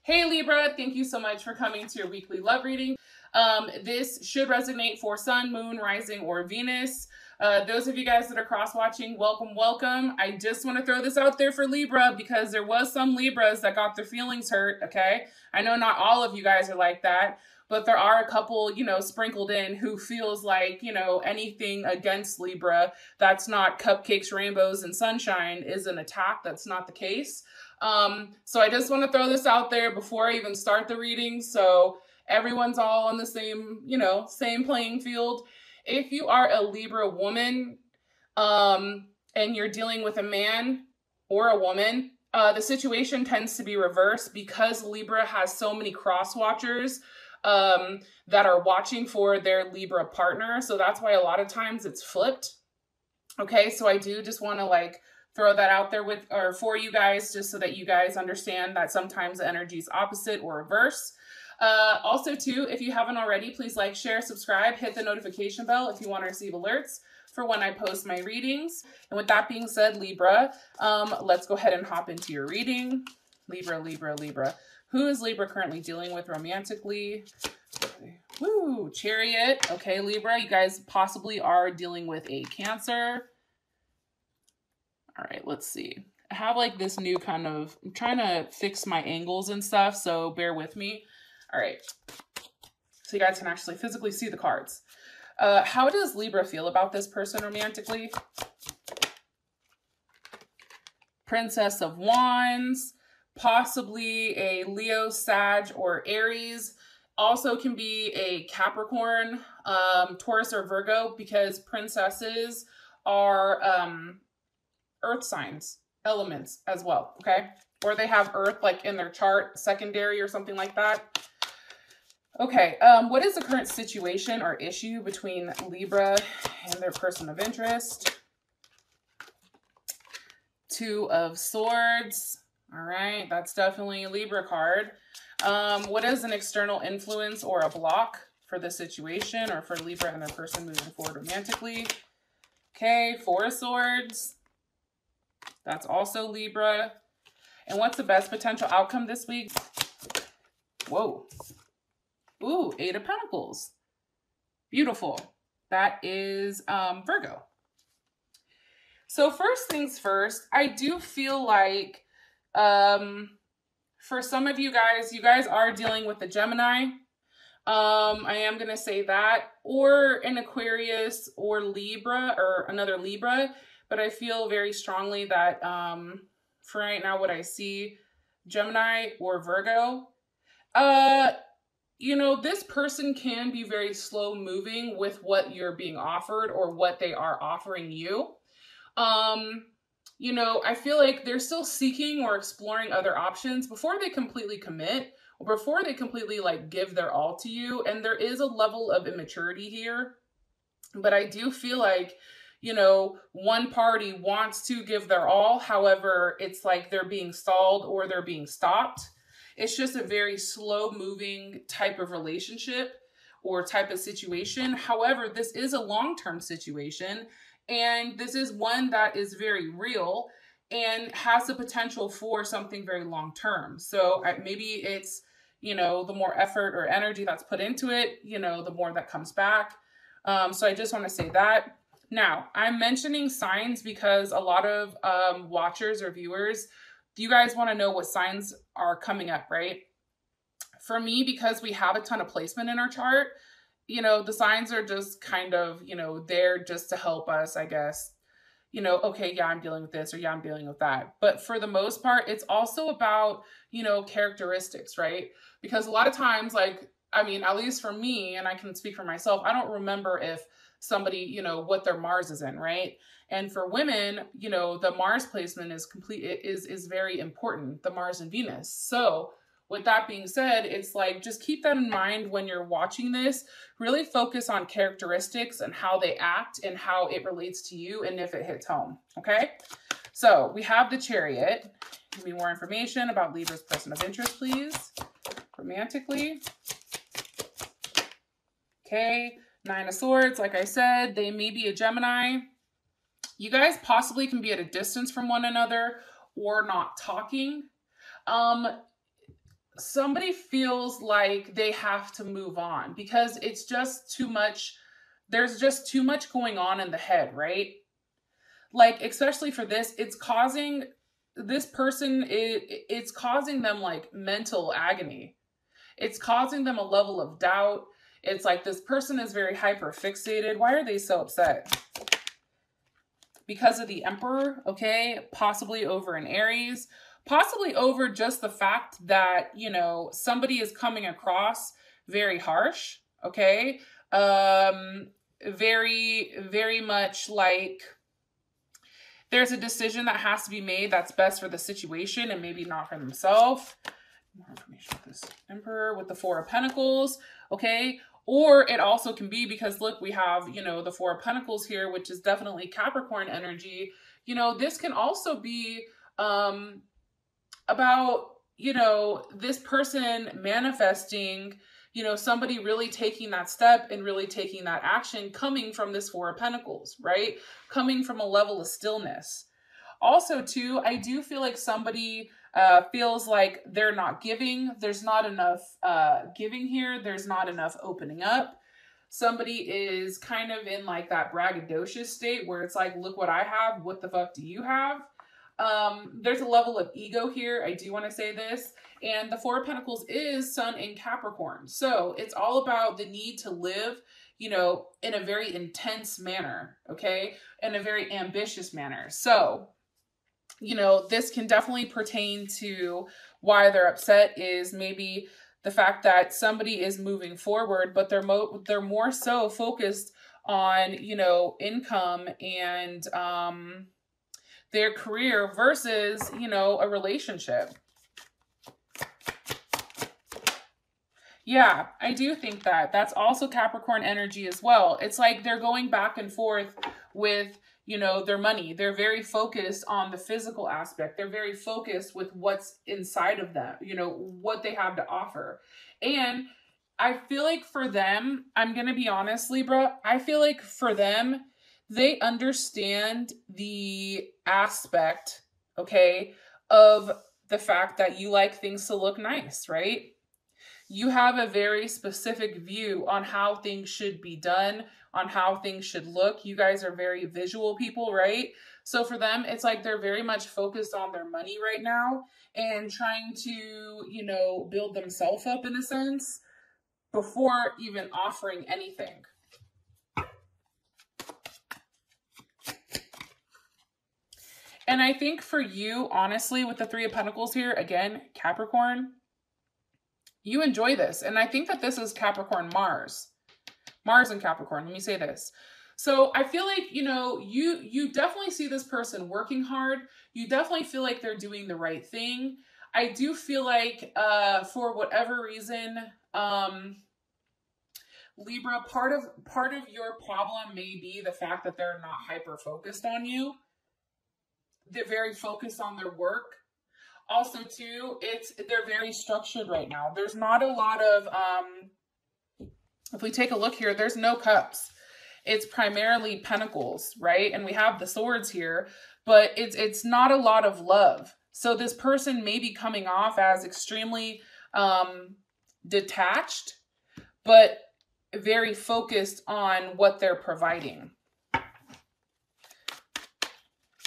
Hey Libra, thank you so much for coming to your weekly love reading. This should resonate for Sun, Moon, Rising, or Venus. Those of you guys that are cross-watching, welcome, welcome. I just want to throw this out there for Libra because there was some Libras that got their feelings hurt, okay? I know not all of you guys are like that, but there are a couple, sprinkled in who feels like, anything against Libra that's not cupcakes, rainbows, and sunshine is an attack. That's not the case. So I just want to throw this out there before I even start the reading, so everyone's all on the same, same playing field. If you are a Libra woman, and you're dealing with a man or a woman, the situation tends to be reversed because Libra has so many cross-watchers that are watching for their Libra partner. So that's why a lot of times it's flipped. Okay, so I do just want to throw that out there for you guys, just so that you guys understand that sometimes the energy is opposite or reverse. Also too, if you haven't already, please like, share, subscribe, hit the notification bell if you want to receive alerts for when I post my readings. And with that being said, Libra, let's go ahead and hop into your reading. Libra, Libra, Libra. Who is Libra currently dealing with romantically? Okay. Woo, Chariot. Okay, Libra, you guys possibly are dealing with a Cancer. All right, let's see. I have this new I'm trying to fix my angles and stuff, so bear with me. All right, so you guys can actually physically see the cards. How does Libra feel about this person romantically? Princess of Wands, possibly a Leo, Sag, or Aries. Also can be a Capricorn, Taurus, or Virgo, because princesses are earth signs, elements as well, okay? Or they have earth in their chart, secondary or something like that. Okay, what is the current situation or issue between Libra and their person of interest? Two of Swords. All right, that's definitely a Libra card. What is an external influence or a block for the situation or for Libra and their person moving forward romantically? Okay, Four of Swords. That's also Libra. And what's the best potential outcome this week? Whoa. Ooh, Eight of Pentacles. Beautiful. That is Virgo. So first things first, I do feel like for some of you guys are dealing with a Gemini. I am going to say that, or an Aquarius or Libra or another Libra. But I feel very strongly that for right now, what I see, Gemini or Virgo, this person can be very slow moving with what you're being offered or what they are offering you. I feel like they're still seeking or exploring other options before they completely commit or before they completely give their all to you. And there is a level of immaturity here, but I do feel like one party wants to give their all. However, it's they're being stalled or they're being stopped. It's just a very slow moving type of relationship or type of situation. However, this is a long-term situation, and this is one that is very real and has the potential for something very long-term. So maybe it's, the more effort or energy that's put into it, the more that comes back. So I just want to say that. Now, I'm mentioning signs because a lot of watchers or viewers, you guys want to know what signs are coming up, right? For me, because we have a ton of placement in our chart, the signs are just kind of, there just to help us, I guess. Okay, yeah, I'm dealing with this, or yeah, I'm dealing with that. But for the most part, it's also about, characteristics, right? Because a lot of times, at least for me, and I can speak for myself, I don't remember if somebody, what their Mars is in, right? And for women, the Mars placement is very important, the Mars and Venus. So with that being said, it's just keep that in mind when you're watching this. Really focus on characteristics and how they act and how it relates to you and if it hits home, okay? So we have the Chariot. Give me more information about Libra's person of interest, please. Romantically. Okay. Nine of Swords, like I said, they may be a Gemini. You guys possibly can be at a distance from one another or not talking. somebody feels like they have to move on because it's just too much. There's just too much going on in the head, right? Like, especially for this, it's causing this person, it's causing them like mental agony. It's causing them a level of doubt. It's like this person is very hyper fixated. Why are they so upset? Because of the Emperor, okay? Possibly over an Aries. Possibly over just the fact that, you know, somebody is coming across very harsh, okay? Very, very much like there's a decision that has to be made that's best for the situation and maybe not for themselves. More information with this Emperor with the Four of Pentacles, okay? Or it also can be because, look, we have, you know, the Four of Pentacles here, which is definitely Capricorn energy. You know, this can also be about, you know, this person manifesting, you know, somebody really taking that step and really taking that action coming from this Four of Pentacles, right? Coming from a level of stillness. Also, too, I do feel like somebody feels like they're not giving. There's not enough giving here. There's not enough opening up. Somebody is kind of in like that braggadocious state where it's like, look what I have. What the fuck do you have? There's a level of ego here. I do want to say this. And the Four of Pentacles is Sun in Capricorn. So it's all about the need to live, you know, in a very intense manner, okay? In a very ambitious manner. So, you know, this can definitely pertain to why they're upset is maybe the fact that somebody is moving forward, but they're more so focused on, you know, income and their career versus, you know, a relationship. Yeah, I do think that. That's also Capricorn energy as well. It's like they're going back and forth with, you know, their money. They're very focused on the physical aspect. They're very focused with what's inside of them, you know, what they have to offer. And I feel like for them, I'm going to be honest, Libra, I feel like for them, they understand the aspect, okay, of the fact that you like things to look nice, right? You have a very specific view on how things should be done, on how things should look. You guys are very visual people, right? So for them, it's like they're very much focused on their money right now and trying to, you know, build themselves up in a sense before even offering anything. And I think for you, honestly, with the Three of Pentacles here, again, Capricorn, you enjoy this. And I think that this is Capricorn Mars. Mars and Capricorn. Let me say this. So I feel like, you know, you definitely see this person working hard. You definitely feel like they're doing the right thing. I do feel like for whatever reason, Libra, part of your problem may be the fact that they're not hyper focused on you. They're very focused on their work. Also, too, they're very structured right now. There's not a lot of, if we take a look here, there's no cups. It's primarily pentacles, right? And we have the swords here, but it's not a lot of love. So this person may be coming off as extremely detached, but very focused on what they're providing.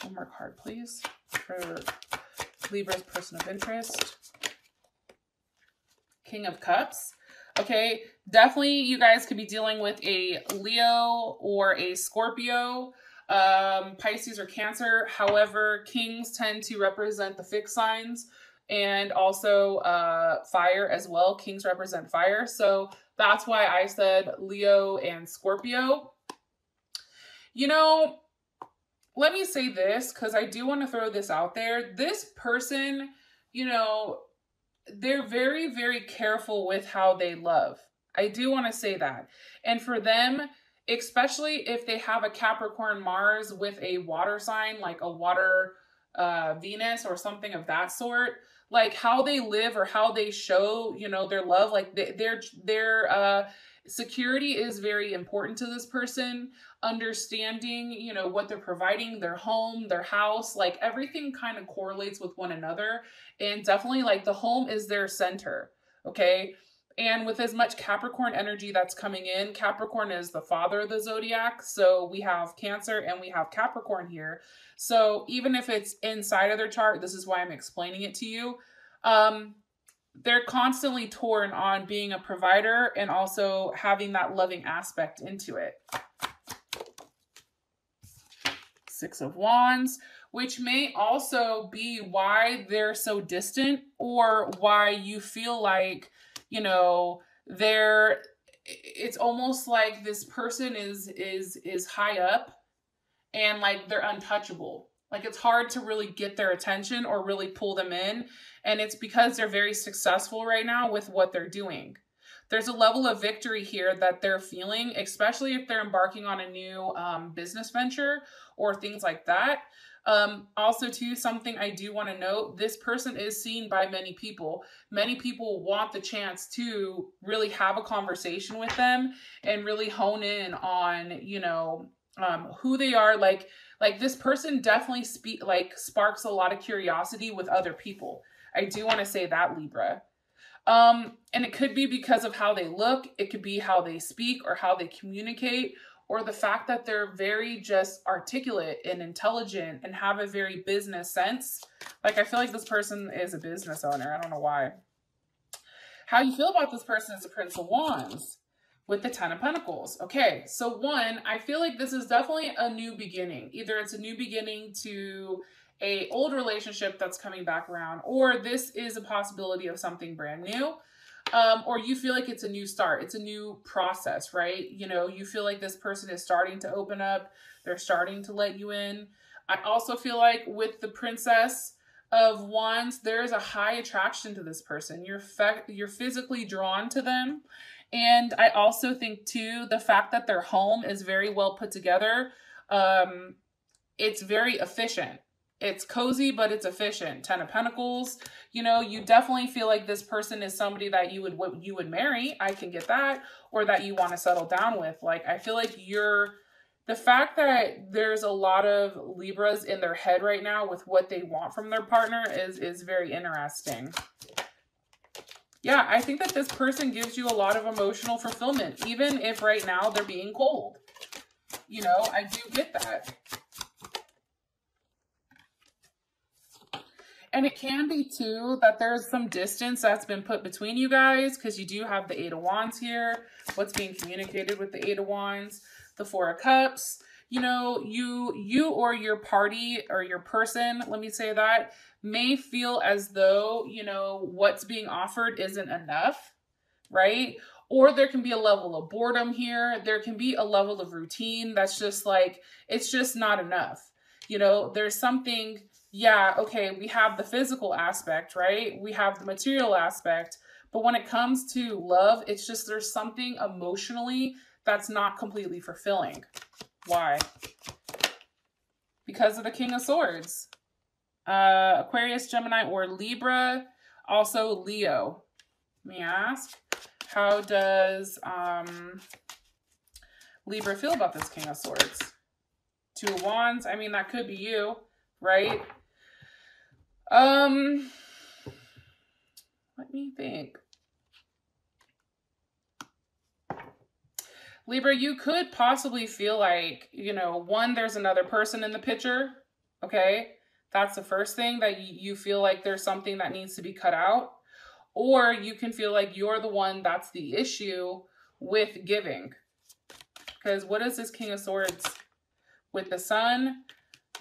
One more card, please, for Libra's person of interest. King of Cups. Okay, definitely you guys could be dealing with a Leo or a Scorpio, Pisces or Cancer. However, kings tend to represent the fixed signs and also fire as well. Kings represent fire. So that's why I said Leo and Scorpio. You know, let me say this, because I do want to throw this out there. This person, you know, they're very, very careful with how they love. I do want to say that. And for them, especially if they have a Capricorn Mars with a water sign, like a water Venus or something of that sort, like how they live or how they show, you know, their love, like Security is very important to this person. Understanding, you know, what they're providing, their home, their house, like everything kind of correlates with one another. And definitely like the home is their center. Okay. And with as much Capricorn energy that's coming in, Capricorn is the father of the zodiac. So we have Cancer and we have Capricorn here. So even if it's inside of their chart, this is why I'm explaining it to you. They're constantly torn on being a provider and also having that loving aspect into it. Six of Wands, which may also be why they're so distant or why you feel like, you know, it's almost like this person is high up and like they're untouchable. Like it's hard to really get their attention or really pull them in. And it's because they're very successful right now with what they're doing. There's a level of victory here that they're feeling, especially if they're embarking on a new business venture or things like that. Also too, something I do want to note, this person is seen by many people. Many people want the chance to really have a conversation with them and really hone in on, you know, who they are. Like this person definitely sparks a lot of curiosity with other people. I do want to say that, Libra. And it could be because of how they look. It could be how they speak or how they communicate, or the fact that they're very just articulate and intelligent and have a very business sense. Like I feel like this person is a business owner. I don't know why. How you feel about this person is the Prince of Wands with the Ten of Pentacles. Okay, so one, I feel like this is definitely a new beginning. Either it's a new beginning to a old relationship that's coming back around, or this is a possibility of something brand new. Or you feel like it's a new start. It's a new process, right? You know, you feel like this person is starting to open up. They're starting to let you in. I also feel like with the Princess of Wands, there is a high attraction to this person. You're physically drawn to them. And I also think too, the fact that their home is very well put together. It's very efficient. It's cozy, but it's efficient. Ten of Pentacles, you know, you definitely feel like this person is somebody that you would marry. I can get that. Or that you want to settle down with. Like, I feel like the fact that there's a lot of Libras in their head right now with what they want from their partner is very interesting. Yeah, I think that this person gives you a lot of emotional fulfillment, even if right now they're being cold. You know, I do get that. And it can be too that there's some distance that's been put between you guys, because you do have the Eight of Wands here. What's being communicated with the Eight of Wands? The Four of Cups. You know, you or your party or your person, let me say that, may feel as though, you know, what's being offered isn't enough, right? Or there can be a level of boredom here. There can be a level of routine that's just like, it's just not enough. You know, there's something... Yeah, okay, we have the physical aspect, right? We have the material aspect. But when it comes to love, it's just there's something emotionally that's not completely fulfilling. Why? Because of the King of Swords. Aquarius, Gemini, or Libra. Also Leo. Let me ask, how does Libra feel about this King of Swords? Two of Wands. I mean, that could be you, right? Let me think. Libra, you could possibly feel like, you know, one, there's another person in the picture, okay? That's the first thing, that you feel like there's something that needs to be cut out. Or you can feel like you're the one that's the issue with giving. Because what is this King of Swords with the Sun?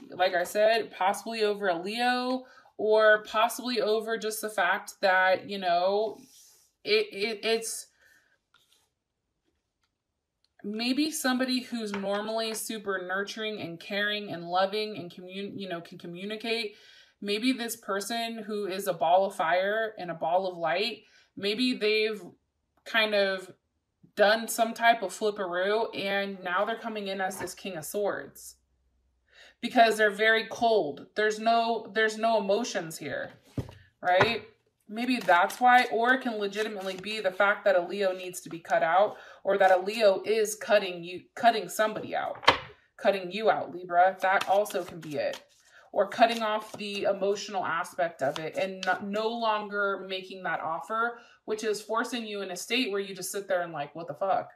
Like I said, possibly over a Leo, or possibly over just the fact that, you know, it's maybe somebody who's normally super nurturing and caring and loving and can communicate. Maybe this person who is a ball of fire and a ball of light, maybe they've kind of done some type of flipperoo and now they're coming in as this King of Swords. Because they're very cold. There's no emotions here, right? Maybe that's why, or it can legitimately be the fact that a Leo needs to be cut out, or that a Leo is cutting somebody out, cutting you out, Libra. That also can be it. Or cutting off the emotional aspect of it and no longer making that offer, which is forcing you in a state where you just sit there and like, what the fuck?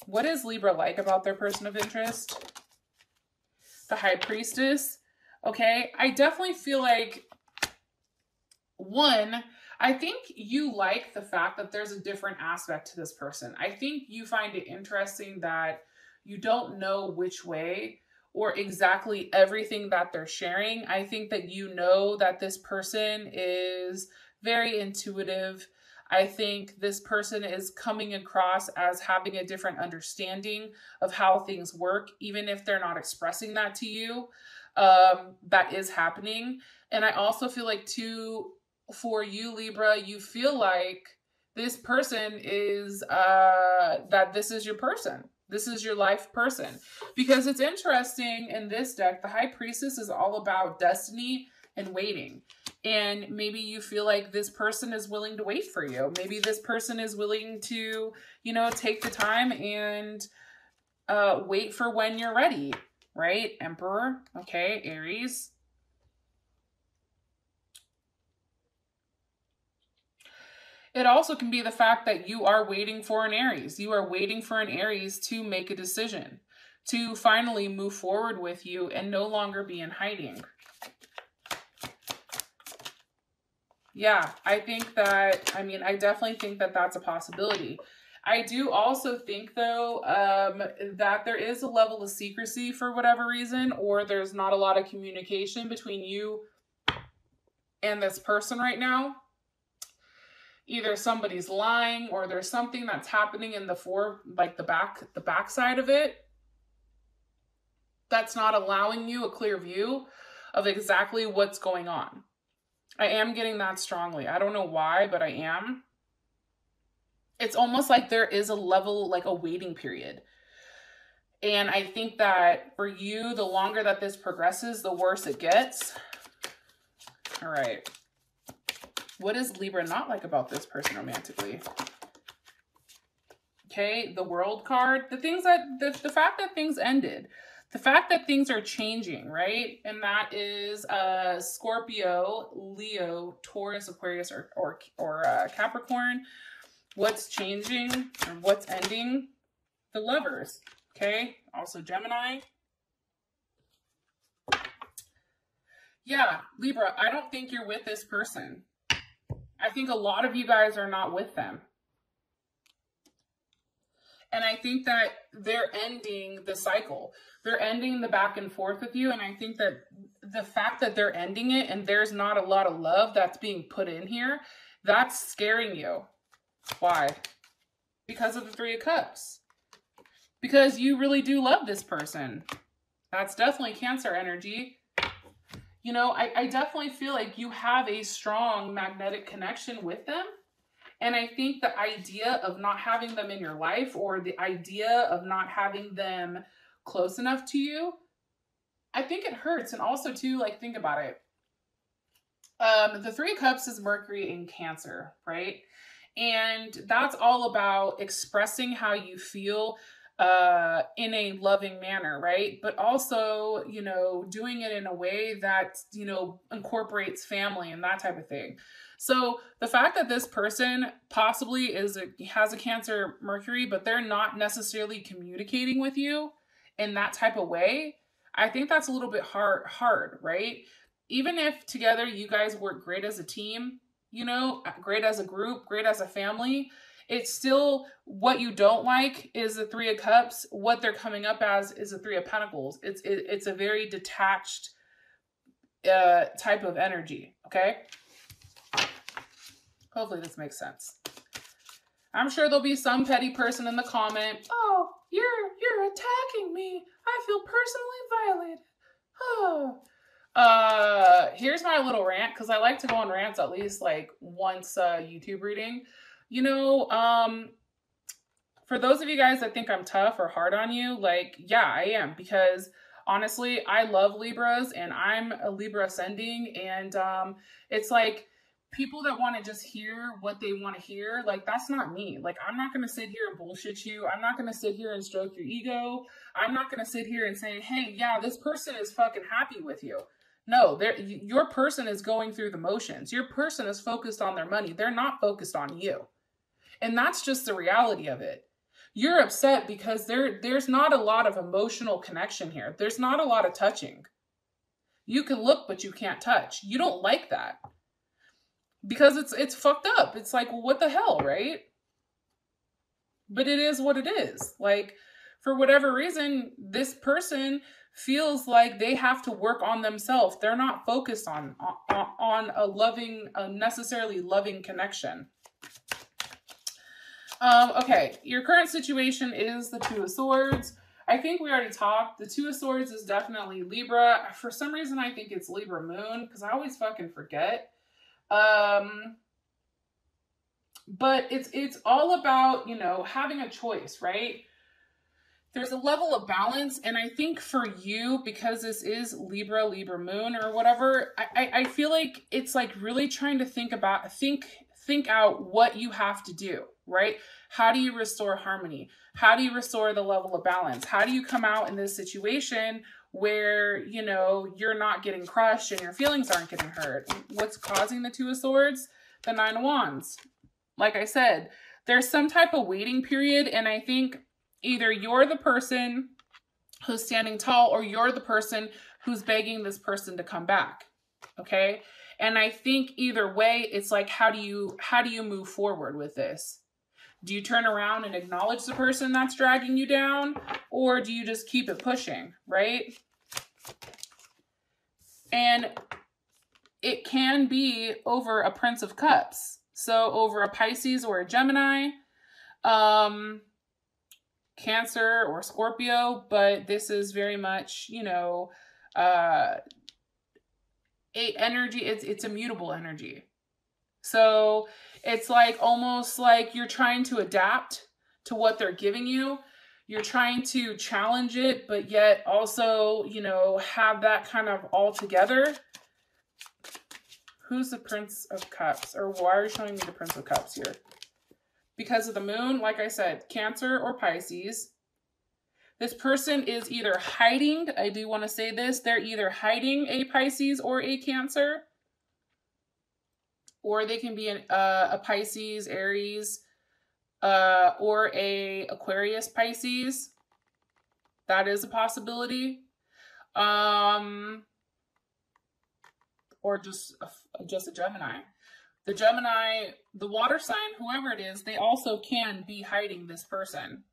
What is Libra like about their person of interest? The High Priestess. Okay, I definitely feel like, one, I think you like the fact that there's a different aspect to this person. I think you find it interesting that you don't know which way or exactly everything that they're sharing. I think that you know that this person is very intuitive. I think this person is coming across as having a different understanding of how things work, even if they're not expressing that to you. That is happening. And I also feel like too, for you, Libra, you feel like this person is, that this is your person. This is your life person. Because it's interesting in this deck, the High Priestess is all about destiny and waiting. And maybe you feel like this person is willing to wait for you. Maybe this person is willing to, you know, take the time and wait for when you're ready, right? Emperor, okay, Aries. It also can be the fact that you are waiting for an Aries. You are waiting for an Aries to make a decision, to finally move forward with you and no longer be in hiding. Yeah, I think that, I mean, I definitely think that that's a possibility. I do also think, though, that there is a level of secrecy for whatever reason, or there's not a lot of communication between you and this person right now. Either somebody's lying or there's something that's happening in the back side of it that's not allowing you a clear view of exactly what's going on. I am getting that strongly. I don't know why, but I am. It's almost like there is a level, like a waiting period. And I think that for you, the longer that this progresses, the worse it gets. All right. What is Libra not like about this person romantically? Okay, the World card. The things that, the fact that things ended. The fact that things are changing, right? And that is Scorpio, Leo, Taurus, Aquarius, or Capricorn. What's changing or what's ending? The Lovers, okay? Also Gemini. Yeah, Libra, I don't think you're with this person. I think a lot of you guys are not with them. And I think that they're ending the cycle. They're ending the back and forth with you. And I think that the fact that they're ending it and there's not a lot of love that's being put in here, that's scaring you. Why? Because of the Three of Cups. Because you really do love this person. That's definitely Cancer energy. You know, I definitely feel like you have a strong magnetic connection with them. And I think the idea of not having them in your life, or the idea of not having them close enough to you, I think it hurts. And also too, like, think about it. The Three of Cups is Mercury in Cancer, right? And that's all about expressing how you feel in a loving manner, right? But also, you know, doing it in a way that, you know, incorporates family and that type of thing. So the fact that this person possibly has a Cancer Mercury, but they're not necessarily communicating with you in that type of way, I think that's a little bit hard, right? Even if together you guys work great as a team, you know, great as a group, great as a family, it's still, what you don't like is the Three of Cups. What they're coming up as is the Three of Pentacles. It's a very detached type of energy, okay? Hopefully this makes sense. I'm sure there'll be some petty person in the comment, oh, you're attacking me. I feel personally violated. Oh. Here's my little rant, because I like to go on rants at least like once YouTube reading. You know, for those of you guys that think I'm tough or hard on you, like, yeah, I am. Because honestly, I love Libras and I'm a Libra ascending. And it's like, people that want to just hear what they want to hear, like, that's not me. Like, I'm not going to sit here and bullshit you. I'm not going to sit here and stroke your ego. I'm not going to sit here and say, hey, yeah, this person is fucking happy with you. No, your person is going through the motions. Your person is focused on their money. They're not focused on you. And that's just the reality of it. You're upset because there's not a lot of emotional connection here. There's not a lot of touching. You can look, but you can't touch. You don't like that. Because it's fucked up. It's like, well, what the hell, right? But it is what it is. Like, for whatever reason, this person feels like they have to work on themselves. They're not focused on a necessarily loving connection. Okay, your current situation is the Two of Swords. I think we already talked. The Two of Swords is definitely Libra. For some reason, I think it's Libra Moon, because I always fucking forget. But it's all about, you know, having a choice, right? There's a level of balance, and I think for you, because this is Libra Moon or whatever, I feel like it's like really trying to think out what you have to do, right? How do you restore harmony? How do you restore the level of balance? How do you come out in this situation where, you know, you're not getting crushed and your feelings aren't getting hurt? What's causing the Two of Swords? The Nine of Wands. Like I said, there's some type of waiting period, and I think either you're the person who's standing tall or you're the person who's begging this person to come back, okay? And I think either way, it's like, how do you move forward with this? Do you turn around and acknowledge the person that's dragging you down, or do you just keep it pushing, right? And it can be over a Prince of Cups. So over a Pisces or a Gemini, Cancer or Scorpio, but this is very much, you know, it's a mutable energy. So it's like almost like you're trying to adapt to what they're giving you. You're trying to challenge it, but yet also, you know, have that kind of all together. Who's the Prince of Cups? Or why are you showing me the Prince of Cups here? Because of the moon, like I said, Cancer or Pisces. This person is either hiding, I do want to say this, they're either hiding a Pisces or a Cancer. Or they can be a Pisces, Aries, or a Aquarius, Pisces. That is a possibility. Or just a Gemini. The Gemini, the water sign, whoever it is, they also can be hiding this person.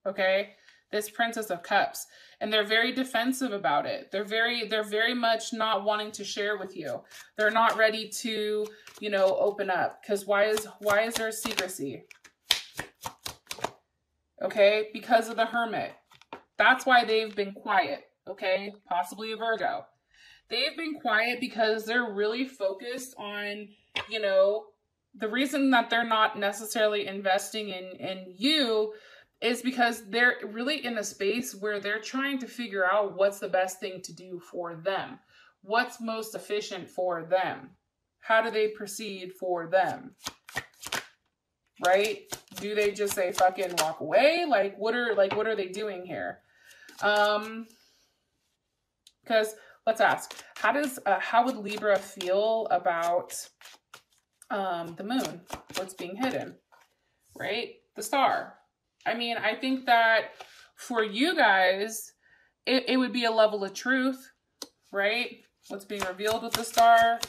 Okay? This Princess of Cups. And they're very defensive about it. They're very much not wanting to share with you. They're not ready to, you know, open up. Because why is there secrecy? Okay? Because of the Hermit. That's why they've been quiet. Okay? Possibly a Virgo. They've been quiet because they're really focused on, you know, the reason that they're not necessarily investing in you is because they're really in a space where they're trying to figure out what's the best thing to do for them. What's most efficient for them? How do they proceed for them? Right? Do they just say fucking walk away? Like what are they doing here? Because let's ask, how would Libra feel about the moon? What's being hidden? Right? The star. I mean, I think that for you guys, it would be a level of truth, right? What's being revealed with the star?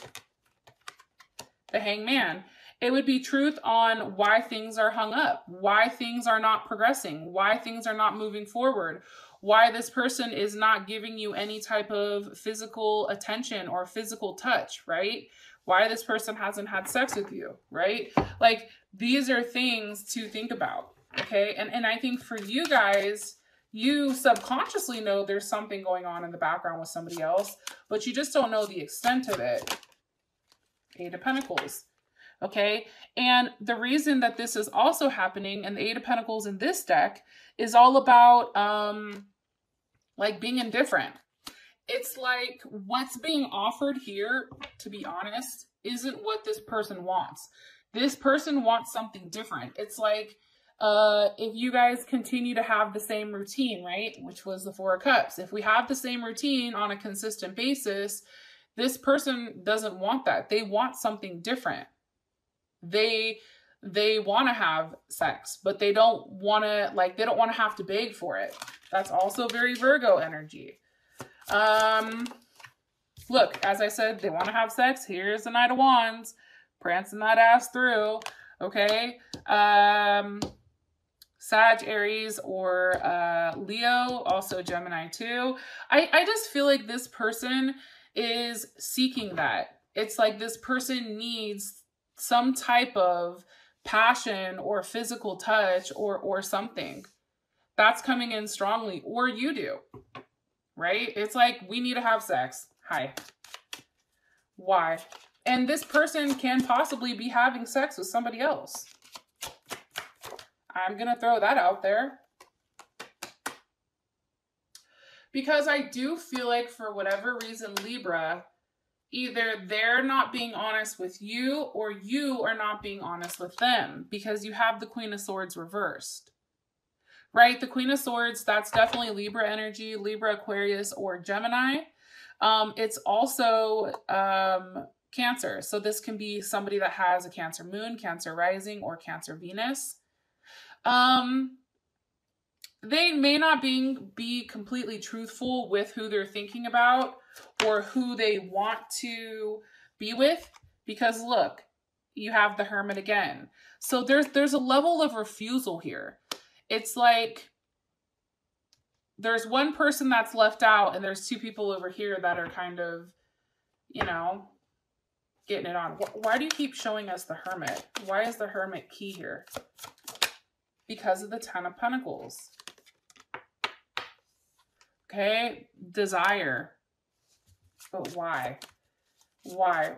The Hangman. It would be truth on why things are hung up, why things are not progressing, why things are not moving forward, why this person is not giving you any type of physical attention or physical touch, right? Why this person hasn't had sex with you, right? Like, these are things to think about, okay? And I think for you guys, you subconsciously know there's something going on in the background with somebody else, but you just don't know the extent of it. Eight of Pentacles. Okay, and the reason that this is also happening, and the Eight of Pentacles in this deck, is all about like being indifferent. it's like what's being offered here, to be honest, isn't what this person wants. This person wants something different. It's like if you guys continue to have the same routine, right? Which was the Four of Cups. If we have the same routine on a consistent basis, this person doesn't want that. They want something different. They want to have sex, but they don't want to, like, they don't want to have to beg for it. That's also very Virgo energy. Look, as I said, they want to have sex. Here's the Knight of Wands, prancing that ass through. Okay. Sag, Aries, or Leo, also Gemini too. I just feel like this person is seeking that. It's like this person needs some type of passion or physical touch or something. That's coming in strongly, or you do, right? It's like, we need to have sex. Hi. Why? And this person can possibly be having sex with somebody else. I'm going to throw that out there. Because I do feel like, for whatever reason, Libra, either they're not being honest with you or you are not being honest with them, because you have the Queen of Swords reversed. Right? The Queen of Swords, that's definitely Libra energy, Libra, Aquarius, or Gemini. It's also Cancer. So this can be somebody that has a Cancer moon, Cancer rising, or Cancer Venus. They may not be completely truthful with who they're thinking about or who they want to be with, because look, you have the Hermit again. So there's a level of refusal here. It's like there's one person that's left out and there's two people over here that are kind of, you know, getting it on. Why do you keep showing us the Hermit? Why is the Hermit key here? Because of the Ten of Pentacles. Okay, desire. But why? Why?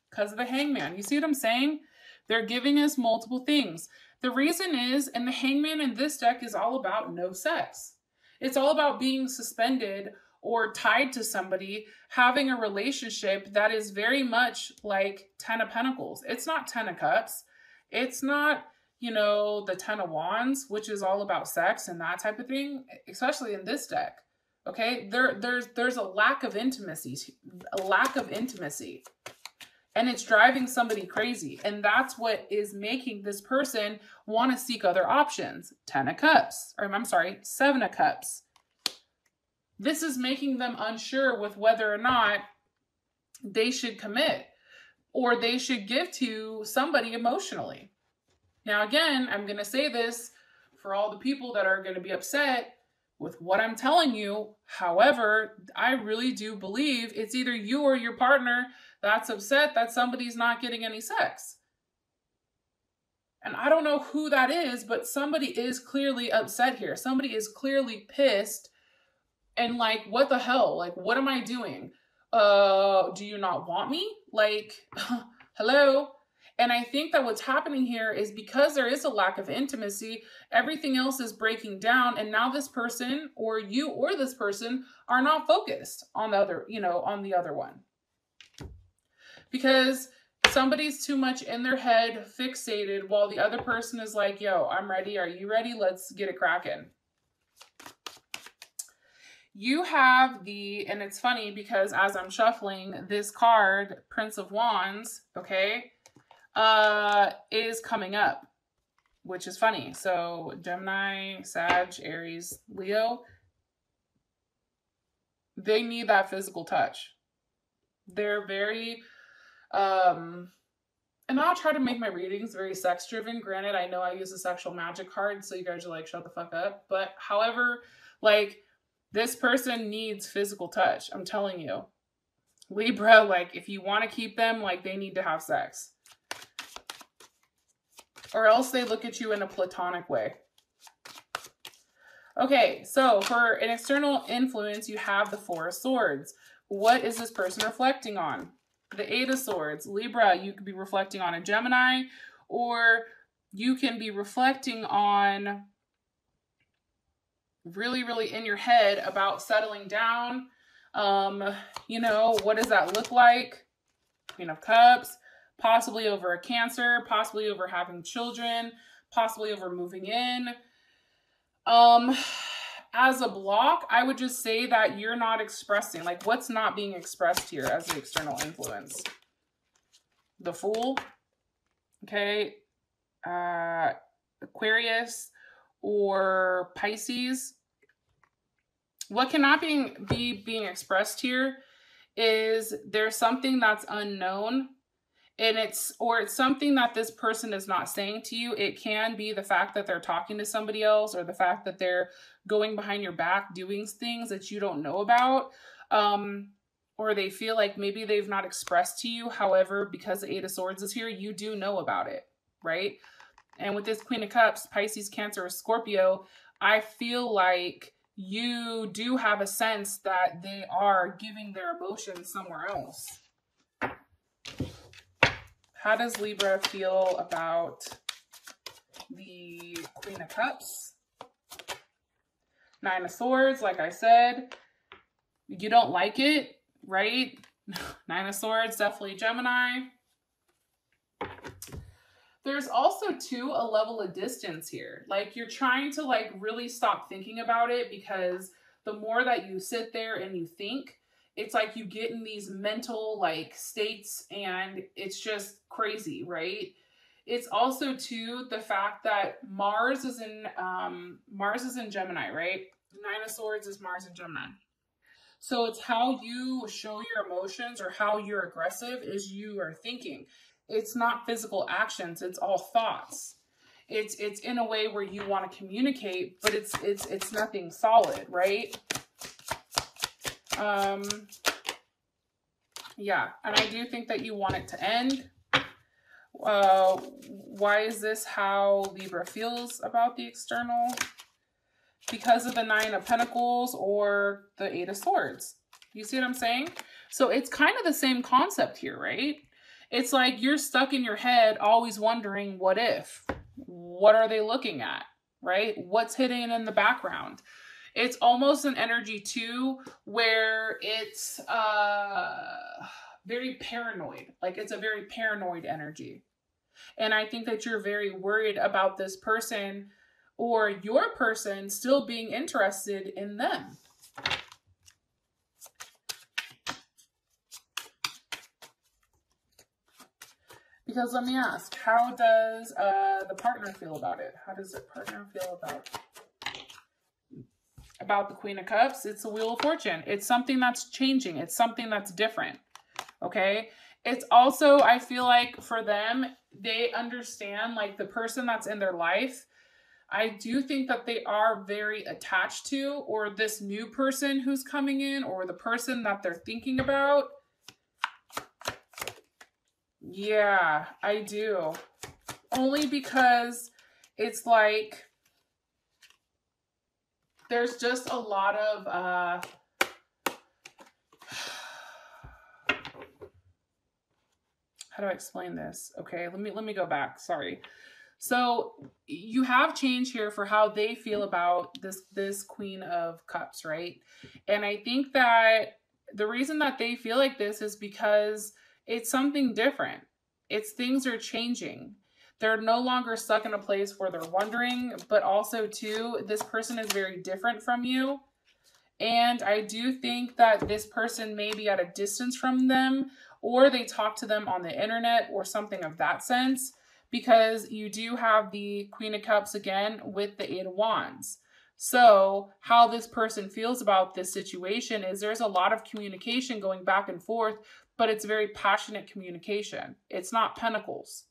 Because of the Hangman. You see what I'm saying? They're giving us multiple things. The reason is, and the Hangman in this deck is all about no sex. It's all about being suspended or tied to somebody, having a relationship that is very much like Ten of Pentacles. It's not Ten of Cups. It's not, you know, the Ten of Wands, which is all about sex and that type of thing, especially in this deck. Okay, there's a lack of intimacy, and it's driving somebody crazy. And that's what is making this person want to seek other options. 10 of Cups, or I'm sorry, 7 of Cups. This is making them unsure with whether or not they should commit or they should give to somebody emotionally. Now, again, I'm going to say this for all the people that are going to be upset with what I'm telling you. However, I really do believe it's either you or your partner that's upset that somebody's not getting any sex. And I don't know who that is, but somebody is clearly upset here. Somebody is clearly pissed and like, what the hell? Like, what am I doing? Do you not want me? Like, hello? And I think that what's happening here is because there is a lack of intimacy, everything else is breaking down. And now this person or you or this person are not focused on the other, you know, on the other one. Because somebody's too much in their head, fixated, while the other person is like, yo, I'm ready. Are you ready? Let's get it cracking. You have the, and it's funny because as I'm shuffling this card, Prince of Wands, okay, is coming up, which is funny. So Gemini, Sag, Aries, Leo, they need that physical touch. They're very, and I'll try to make my readings very sex driven. Granted, I know I use a sexual magic card, so you guys are like, shut the fuck up. But however, like, this person needs physical touch. I'm telling you. Libra, like, if you want to keep them, like, they need to have sex. Or else they look at you in a platonic way. Okay, so for an external influence, you have the Four of Swords. What is this person reflecting on? The Eight of Swords. Libra, you could be reflecting on a Gemini, or you can be reflecting on really, really in your head about settling down. You know, what does that look like? Queen of Cups, possibly over a Cancer, possibly over having children, possibly over moving in. As a block, I would just say that you're not expressing, like what's not being expressed here as the external influence. The Fool, okay, Aquarius or Pisces. What cannot be being expressed here is there's something that's unknown, and it's something that this person is not saying to you. It can be the fact that they're talking to somebody else, or the fact that they're going behind your back doing things that you don't know about, or they feel like maybe they've not expressed to you. However, because the Eight of Swords is here, you do know about it, right? And with this Queen of Cups, Pisces, Cancer, or Scorpio, I feel like you do have a sense that they are giving their emotions somewhere else. How does Libra feel about the Queen of Cups? Nine of Swords, like I said, you don't like it, right? Nine of Swords, definitely Gemini. There's also too a level of distance here. Like you're trying to like really stop thinking about it, because the more that you sit there and you think, it's like you get in these mental like states, and it's just crazy, right? It's also too the fact that Mars is in Gemini, right? Nine of Swords is Mars in Gemini. So it's how you show your emotions or how you're aggressive is you are thinking. It's not physical actions, it's all thoughts. It's in a way where you want to communicate, but it's nothing solid, right? Yeah, and I do think that you want it to end. Why is this how Libra feels about the external? Because of the Nine of Pentacles or the Eight of Swords. You see what I'm saying? So it's kind of the same concept here, right? It's like you're stuck in your head always wondering, what if? What are they looking at, right? What's hidden in the background? It's almost an energy too where it's very paranoid. Like it's a very paranoid energy. And I think that you're very worried about this person or your person still being interested in them. Because let me ask, how does the partner feel about it? How does the partner feel about the Queen of Cups? It's the Wheel of Fortune. It's something that's changing. It's something that's different. Okay? It's also, I feel like for them, they understand like the person that's in their life. I do think that they are very attached to, or this new person who's coming in, or the person that they're thinking about. Yeah, I do. Only because it's like there's just a lot of how do I explain this? Okay, let me go back. Sorry. So you have change here for how they feel about this Queen of Cups, right? And I think that the reason that they feel like this is because it's something different. It's things are changing. They're no longer stuck in a place where they're wondering, but also too, this person is very different from you. And I do think that this person may be at a distance from them, or they talk to them on the internet or something of that sense, because you do have the Queen of Cups again with the Eight of Wands. So how this person feels about this situation is there's a lot of communication going back and forth, but it's very passionate communication. It's not pentacles.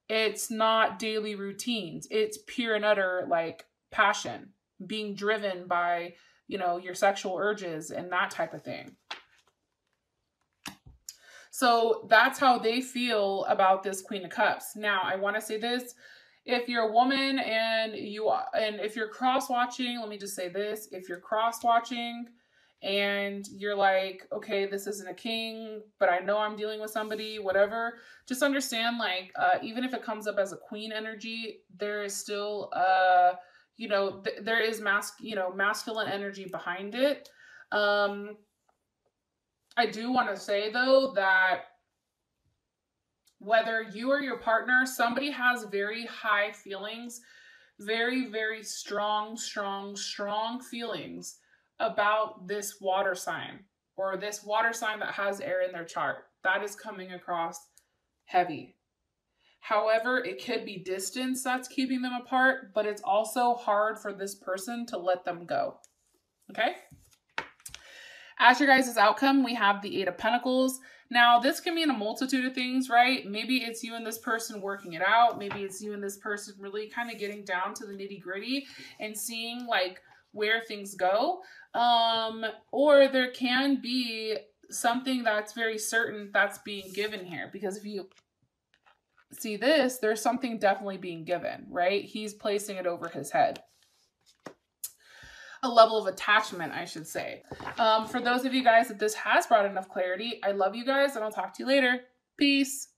It's not daily routines. It's pure and utter like passion, being driven by, you know, your sexual urges and that type of thing. So that's how they feel about this Queen of Cups. Now, I want to say this. If you're a woman and if you're cross-watching, let me just say this. If you're cross-watching and you're like, okay, this isn't a king, but I know I'm dealing with somebody, whatever, just understand, like, even if it comes up as a queen energy, there is still, you know, there is masculine energy behind it. I do want to say though that whether you or your partner, somebody has very high feelings, very, very strong feelings about this water sign, or this water sign that has air in their chart. That is coming across heavy. However, it could be distance that's keeping them apart, but it's also hard for this person to let them go. Okay? As your guys' outcome, we have the Eight of Pentacles. Now, this can mean a multitude of things, right? Maybe it's you and this person working it out. Maybe it's you and this person really kind of getting down to the nitty-gritty and seeing like where things go. Or there can be something that's very certain that's being given here, because if you see this, there's something definitely being given, right? He's placing it over his head. A level of attachment, I should say. For those of you guys that this has brought enough clarity, I love you guys and I'll talk to you later. Peace.